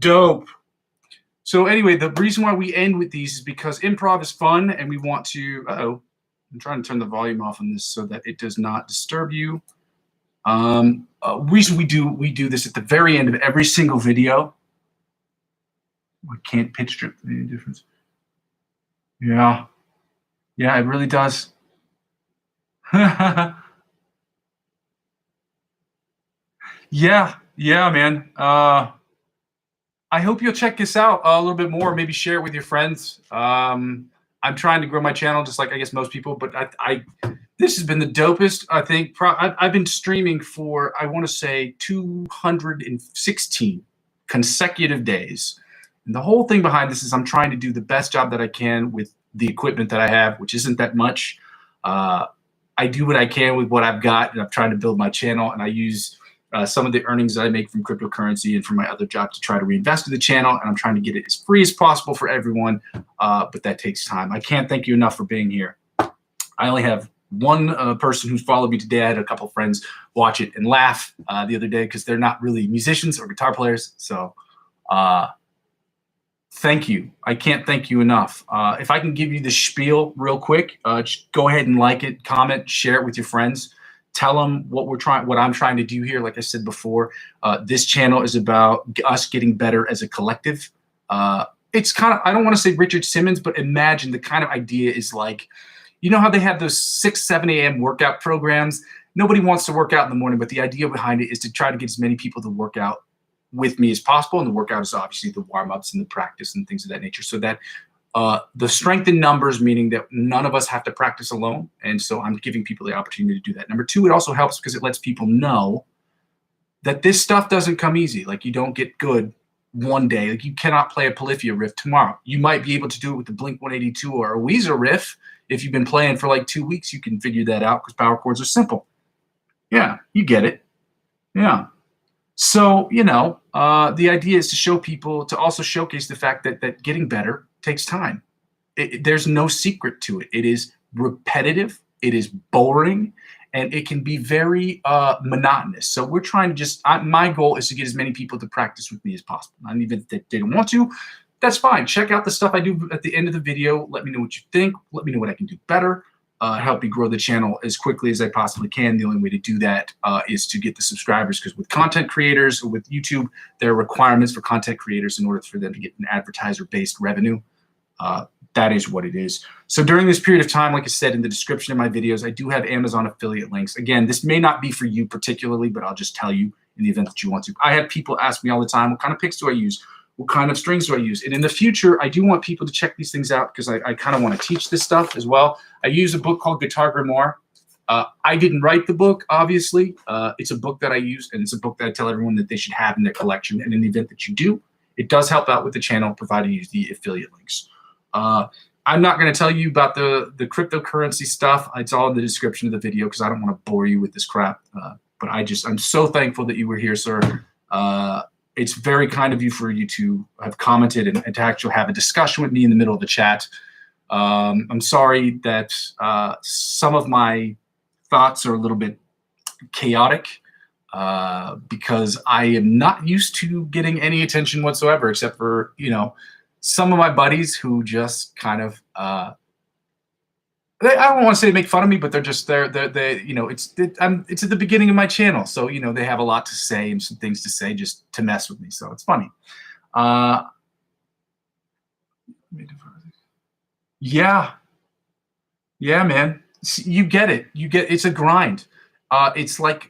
Dope. So anyway, the reason why we end with these is because improv is fun, and we want to. I'm trying to turn the volume off on this so that it does not disturb you. Reason we do this at the very end of every single video. I can't pitch strip any difference. Yeah, it really does. Yeah, man. I hope you'll check this out a little bit more. Maybe share it with your friends. I'm trying to grow my channel, just like I guess most people. But this has been the dopest. I think I've been streaming for, I want to say, 216 consecutive days. And the whole thing behind this is I'm trying to do the best job that I can with the equipment that I have, which isn't that much. I do what I can with what I've got, and I'm trying to build my channel. And I use some of the earnings that I make from cryptocurrency and from my other job to try to reinvest in the channel. And I'm trying to get it as free as possible for everyone. But that takes time. I can't thank you enough for being here. I only have one person who's followed me today. I had a couple of friends watch it and laugh the other day because they're not really musicians or guitar players. So thank you. I can't thank you enough. If I can give you the spiel real quick, just go ahead and like it, comment, share it with your friends. Tell them what I'm trying to do here. Like I said before, this channel is about us getting better as a collective. It's kind of, I don't want to say Richard Simmons, but imagine the kind of idea is like, you know how they have those 6, 7 a.m. workout programs? Nobody wants to work out in the morning, but the idea behind it is to try to get as many people to work out with me as possible. And the workout is obviously the warm-ups and the practice and things of that nature, so that the strength in numbers, meaning that none of us have to practice alone. And so I'm giving people the opportunity to do that. Number two, it also helps because it lets people know that this stuff doesn't come easy. Like, you don't get good one day. Like, you cannot play a Polyphia riff tomorrow. You might be able to do it with the Blink-182 or a Weezer riff. If you've been playing for like 2 weeks, you can figure that out because power chords are simple. Yeah, you get it. Yeah. So, the idea is to show people, to also showcase the fact that getting better takes time. There's no secret to it. It is repetitive, it is boring, and it can be very monotonous. So we're trying to my goal is to get as many people to practice with me as possible. And even if they don't want to, that's fine. Check out the stuff I do at the end of the video. Let me know what you think. Let me know what I can do better. Help me grow the channel as quickly as I possibly can. The only way to do that is to get the subscribers, because with content creators or with YouTube, there are requirements for content creators in order for them to get an advertiser-based revenue. That is what it is. So during this period of time, like I said in the description of my videos, I do have Amazon affiliate links. Again, this may not be for you particularly, but I'll just tell you in the event that you want to. I have people ask me all the time, what kind of picks do I use? What kind of strings do I use? And in the future, I do want people to check these things out because I kind of want to teach this stuff as well. I use a book called Guitar Grimoire. I didn't write the book, obviously. It's a book that I use, and it's a book that I tell everyone that they should have in their collection. And in the event that you do, it does help out with the channel, provided you use the affiliate links. I'm not going to tell you about the cryptocurrency stuff. It's all in the description of the video because I don't want to bore you with this crap. But I'm so thankful that you were here, sir. It's very kind of you for you to have commented and to actually have a discussion with me in the middle of the chat. I'm sorry that some of my thoughts are a little bit chaotic because I am not used to getting any attention whatsoever, except for, some of my buddies who just kind of, I don't want to say make fun of me, but they're just it's at the beginning of my channel, so they have a lot to say and some things to say just to mess with me. So it's funny. Yeah, man. You get it. It's a grind. It's like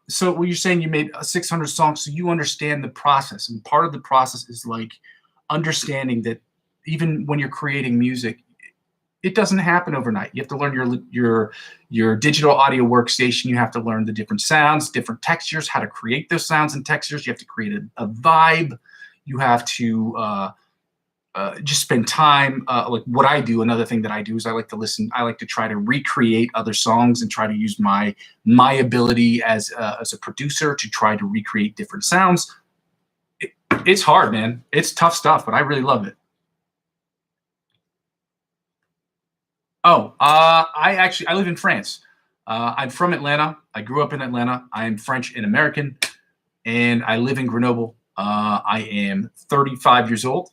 so. What you're saying, you made 600 songs, so you understand the process, and part of the process is like understanding that even when you're creating music, it doesn't happen overnight. You have to learn your digital audio workstation. You have to learn the different sounds, different textures, how to create those sounds and textures. You have to create a vibe. You have to just spend time. Like what I do, another thing that I do is I like to listen. I like to try to recreate other songs and try to use my ability as a producer to try to recreate different sounds. It's hard, man. It's tough stuff, but I really love it. Oh, I live in France. I'm from Atlanta. I grew up in Atlanta. I am French and American, and I live in Grenoble. I am 35 years old,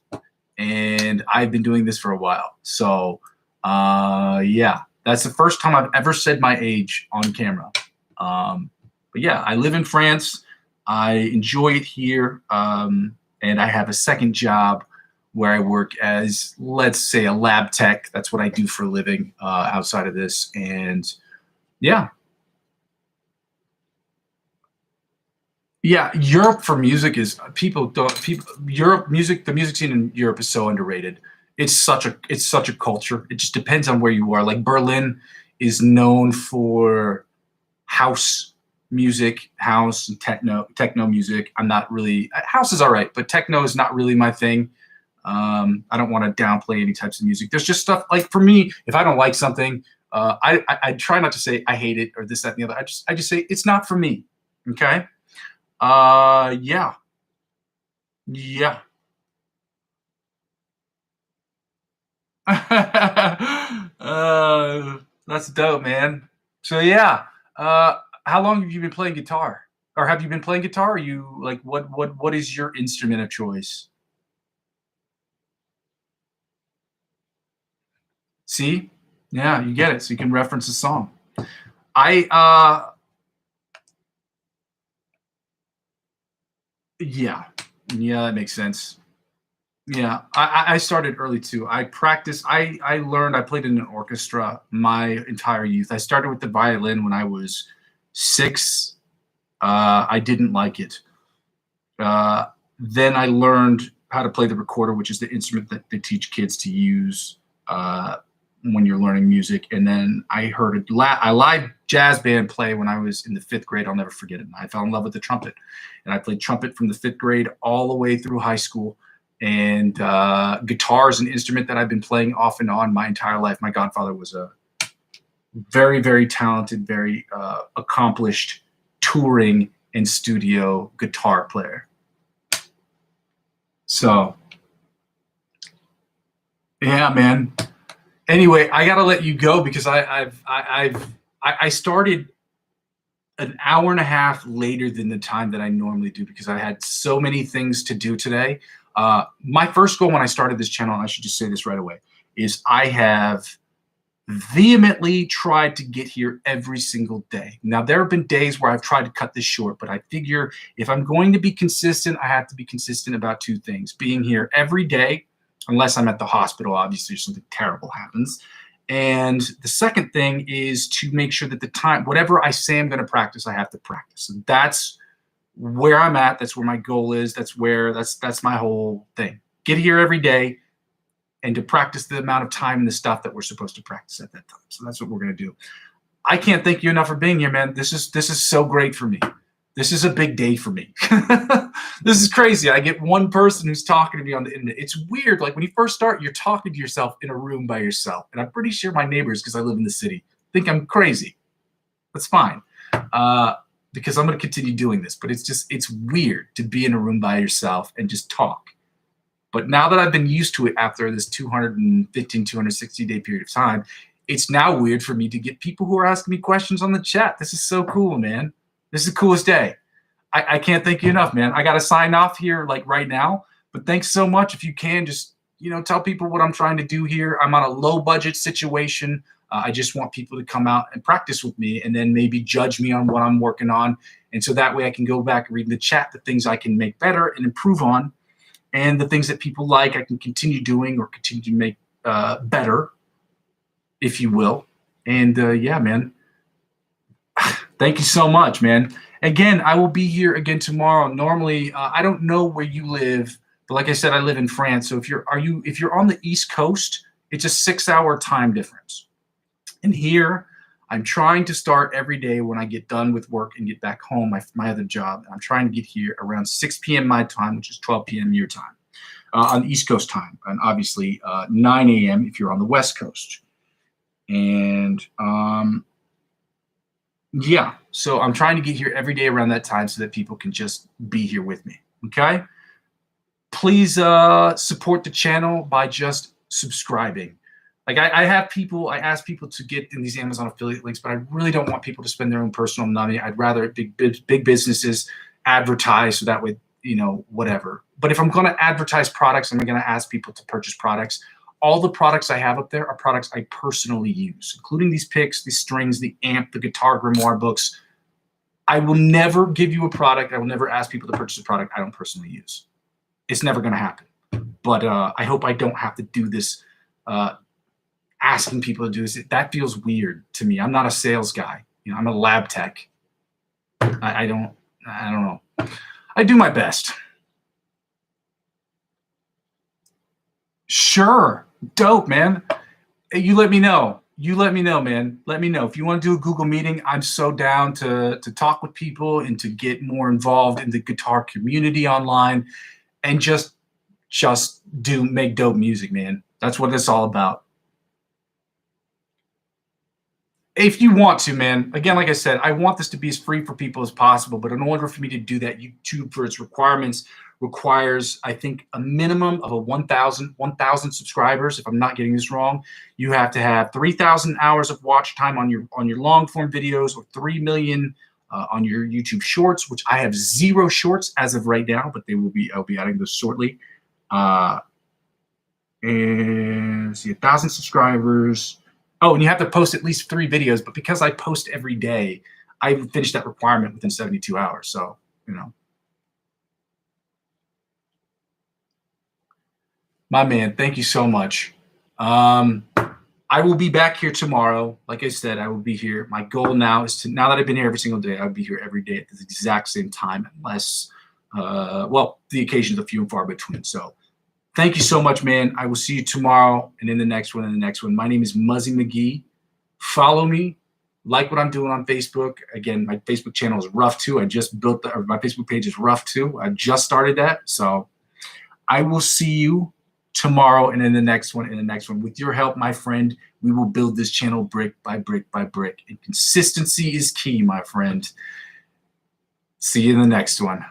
and I've been doing this for a while. So, yeah, that's the first time I've ever said my age on camera. But yeah, I live in France. I enjoy it here, and I have a second job where I work as, let's say, a lab tech. That's what I do for a living outside of this. And yeah. Yeah, Europe for music is Europe music, the music scene in Europe is so underrated. It's such a culture. It just depends on where you are. Like Berlin is known for house music, house and techno music. I'm not really house is all right, but techno is not really my thing. I don't want to downplay any types of music. There's just stuff like for me, if I don't like something, I try not to say I hate it or this, that, and the other. I just say it's not for me. Okay. Yeah. Yeah. That's dope, man. So yeah. How long have you been playing guitar? Or have you been playing guitar? Or you like what is your instrument of choice? See? Yeah, you get it. So you can reference a song. I yeah. Yeah, that makes sense. Yeah, I started early too. I practiced. I learned. I played in an orchestra my entire youth. I started with the violin when I was 6. I didn't like it. Uh, then I learned how to play the recorder, which is the instrument that they teach kids to use when you're learning music. And then I heard a live jazz band play when I was in the 5th grade. I'll never forget it. I fell in love with the trumpet, and I played trumpet from the 5th grade all the way through high school. And guitar is an instrument that I've been playing off and on my entire life. My godfather was a very, very talented, very accomplished touring and studio guitar player. So, yeah, man. Anyway, I gotta let you go because I started an hour and a half later than the time that I normally do because I had so many things to do today. My first goal when I started this channel, and I should just say this right away, is I have vehemently tried to get here every single day. Now, there have been days where I've tried to cut this short, but I figure if I'm going to be consistent, I have to be consistent about 2 things. Being here every day, unless I'm at the hospital, obviously, if something terrible happens. And the second thing is to make sure that the time, whatever I say I'm going to practice, I have to practice. And that's where I'm at. That's where my goal is. That's my whole thing. Get here every day and to practice the amount of time and the stuff that we're supposed to practice at that time. So that's what we're going to do. I can't thank you enough for being here, man. This is so great for me. This is a big day for me. This is crazy. I get one person who's talking to me on the internet. It's weird. Like when you first start, you're talking to yourself in a room by yourself. And I'm pretty sure my neighbors, because I live in the city, think I'm crazy. That's fine. Because I'm going to continue doing this. But it's weird to be in a room by yourself and just talk. But now that I've been used to it after this 215, 260-day period of time, it's now weird for me to get people who are asking me questions on the chat. This is so cool, man. This is the coolest day. I can't thank you enough, man. I got to sign off here like right now. But thanks so much. If you can, just tell people what I'm trying to do here. I'm on a low budget situation. I just want people to come out and practice with me and then maybe judge me on what I'm working on. And so that way I can go back and read in the chat the things I can make better and improve on. And the things that people like, I can continue doing or continue to make better, if you will. And yeah, man, thank you so much, man. Again, I will be here again tomorrow. Normally, I don't know where you live, but like I said, I live in France. So if you're on the East Coast, it's a 6-hour time difference. And here, I'm trying to start every day when I get done with work and get back home, my other job. I'm trying to get here around 6 p.m. my time, which is 12 p.m. your time, on East Coast time. And obviously 9 a.m. if you're on the West Coast. And yeah, so I'm trying to get here every day around that time so that people can just be here with me, okay? Please support the channel by just subscribing. Like I ask people to get in these Amazon affiliate links, but I really don't want people to spend their own personal money. I'd rather big businesses advertise so that way whatever. But if I'm going to advertise products, I'm going to ask people to purchase products. All the products I have up there are products I personally use, including these picks, these strings, the amp, the guitar grimoire books. I will never give you a product. I will never ask people to purchase a product I don't personally use. It's never going to happen. But I hope I don't have to do this, asking people to do this. That feels weird to me. I'm not a sales guy. I'm a lab tech. I don't know. I do my best. Sure. Dope, man. You let me know. Man. Let me know. If you want to do a Google meeting, I'm so down to talk with people and to get more involved in the guitar community online and just make dope music, man. That's what it's all about. If you want to, man, again, like I said, I want this to be as free for people as possible. But in order for me to do that, YouTube, for its requirements, requires, I think, a minimum of 1,000 subscribers. If I'm not getting this wrong, you have to have 3,000 hours of watch time on your long form videos, or 3 million on your YouTube Shorts, which I have 0 shorts as of right now, but I'll be adding those shortly. And see, 1,000 subscribers. Oh, and you have to post at least 3 videos, but because I post every day, I finished that requirement within 72 hours. So, my man, thank you so much. I will be back here tomorrow. Like I said, I will be here. My goal now is now that I've been here every single day, I'll be here every day at the exact same time, unless, the occasions are few and far between. So thank you so much, man. I will see you tomorrow and in the next one. My name is Muzzy McGee. Follow me. Like what I'm doing on Facebook. Again, my Facebook channel is rough too. I just built my Facebook page is rough too. I just started that. So I will see you tomorrow and in the next one. With your help, my friend, we will build this channel brick by brick by brick. And consistency is key, my friend. See you in the next one.